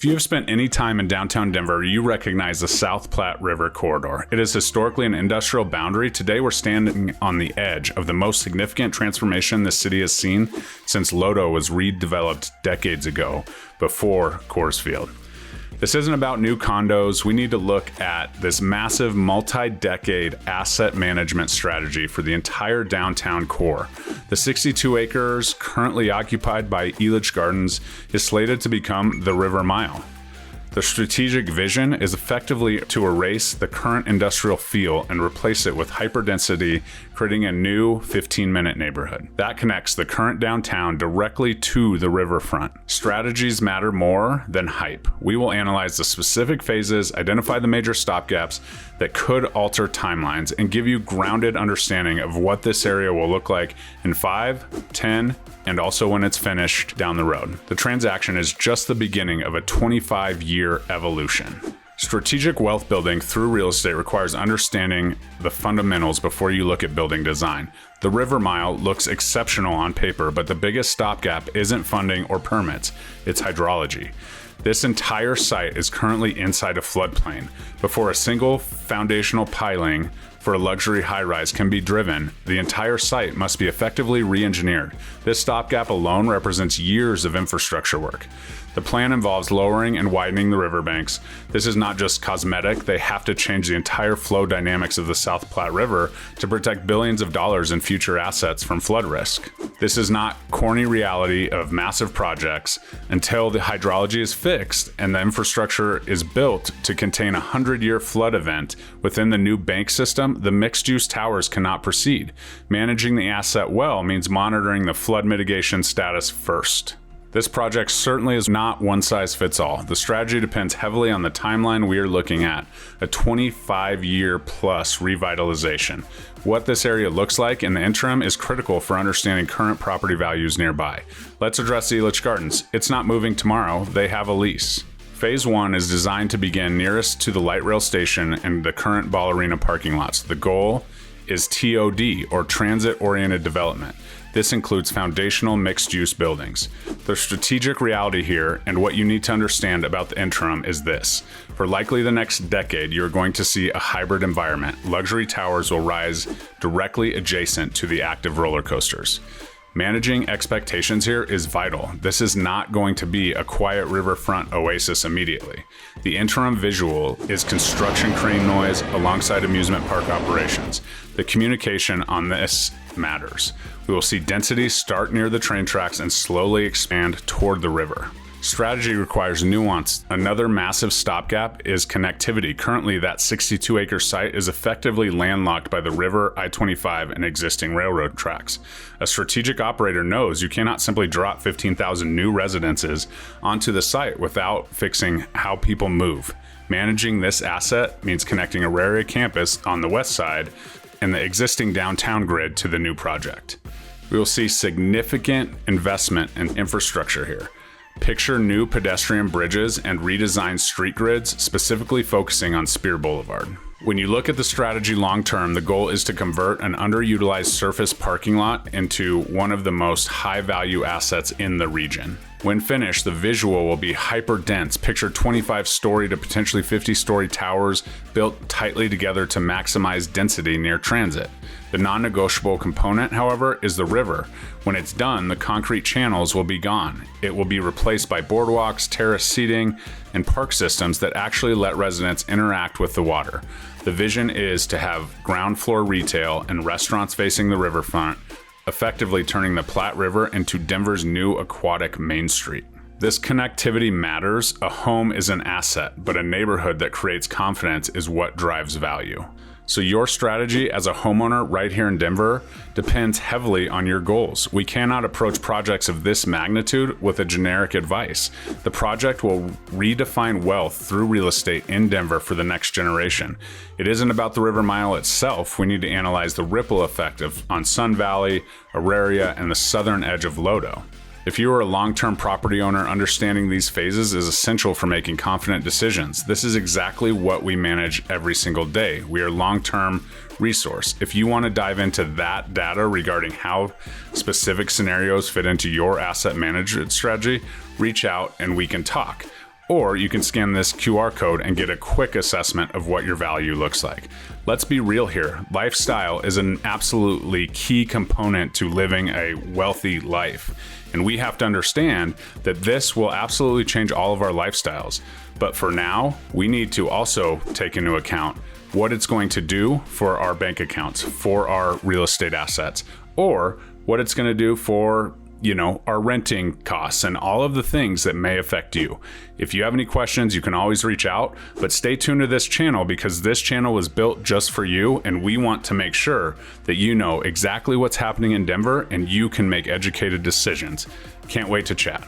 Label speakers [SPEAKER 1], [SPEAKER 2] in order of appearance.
[SPEAKER 1] If you have spent any time in downtown Denver, you recognize the South Platte River corridor. It is historically an industrial boundary. Today, we're standing on the edge of the most significant transformation the city has seen since LoDo was redeveloped decades ago, before Coors Field. This isn't about new condos. We need to look at this massive multi-decade asset management strategy for the entire downtown core. The 62 acres currently occupied by Elitch Gardens is slated to become the River Mile. The strategic vision is effectively to erase the current industrial feel and replace it with hyperdensity, creating a new 15-minute neighborhood. That connects the current downtown directly to the riverfront. Strategies matter more than hype. We will analyze the specific phases, identify the major stopgaps that could alter timelines, and give you grounded understanding of what this area will look like in 5, 10, and also when it's finished down the road. The transaction is just the beginning of a 25-year evolution. Strategic wealth building through real estate requires understanding the fundamentals before you look at building design. The River Mile looks exceptional on paper, but the biggest stopgap isn't funding or permits, it's hydrology. This entire site is currently inside a floodplain. Before a single foundational piling for a luxury high-rise can be driven, the entire site must be effectively re-engineered. This stopgap alone represents years of infrastructure work. The plan involves lowering and widening the riverbanks. This is not just cosmetic. They have to change the entire flow dynamics of the South Platte River to protect billions of dollars in future assets from flood risk. This is not corny reality of massive projects. Until the hydrology is fixed and the infrastructure is built to contain a 100-year flood event within the new bank system, the mixed-use towers cannot proceed. Managing the asset well means monitoring the flood mitigation status first. This project certainly is not one size fits all. The strategy depends heavily on the timeline we are looking at, a 25-year plus revitalization. What this area looks like in the interim is critical for understanding current property values nearby. Let's address Elitch Gardens. It's not moving tomorrow, they have a lease. Phase 1 is designed to begin nearest to the light rail station and the current ball arena parking lots. The goal is TOD, or transit-oriented development. This includes foundational mixed-use buildings. The strategic reality here, and what you need to understand about the interim, is this. For likely the next decade, you're going to see a hybrid environment. Luxury towers will rise directly adjacent to the active roller coasters. Managing expectations here is vital. This is not going to be a quiet riverfront oasis immediately. The interim visual is construction crane noise alongside amusement park operations. The communication on this matters. We will see density start near the train tracks and slowly expand toward the river. Strategy requires nuance. Another massive stopgap is connectivity. Currently, that 62-acre site is effectively landlocked by the river, I-25, and existing railroad tracks. A strategic operator knows you cannot simply drop 15,000 new residences onto the site without fixing how people move. Managing this asset means connecting Auraria campus on the west side and the existing downtown grid to the new project. We will see significant investment in infrastructure here. Picture new pedestrian bridges and redesigned street grids, specifically focusing on Spear Boulevard. When you look at the strategy long-term, the goal is to convert an underutilized surface parking lot into one of the most high-value assets in the region. When finished, the visual will be hyper-dense. Picture 25-story to potentially 50-story towers built tightly together to maximize density near transit. The non-negotiable component, however, is the river. When it's done, the concrete channels will be gone. It will be replaced by boardwalks, terrace seating, and park systems that actually let residents interact with the water. The vision is to have ground floor retail and restaurants facing the riverfront, effectively turning the Platte River into Denver's new aquatic Main Street. This connectivity matters. A home is an asset, but a neighborhood that creates confidence is what drives value. So your strategy as a homeowner right here in Denver depends heavily on your goals. We cannot approach projects of this magnitude with a generic advice. The project will redefine wealth through real estate in Denver for the next generation. It isn't about the River Mile itself. We need to analyze the ripple effect on Sun Valley, Auraria, and the southern edge of LoDo. If you are a long-term property owner, understanding these phases is essential for making confident decisions. This is exactly what we manage every single day. We are long-term resource. If you want to dive into that data regarding how specific scenarios fit into your asset management strategy, reach out and we can talk. or you can scan this QR code and get a quick assessment of what your value looks like. Let's be real here. Lifestyle is an absolutely key component to living a wealthy life. And we have to understand that this will absolutely change all of our lifestyles. But for now, we need to also take into account what it's going to do for our bank accounts, for our real estate assets, or what it's going to do for our renting costs and all of the things that may affect you. If you have any questions, you can always reach out, but stay tuned to this channel because this channel was built just for you, and we want to make sure that you know exactly what's happening in Denver and you can make educated decisions. Can't wait to chat.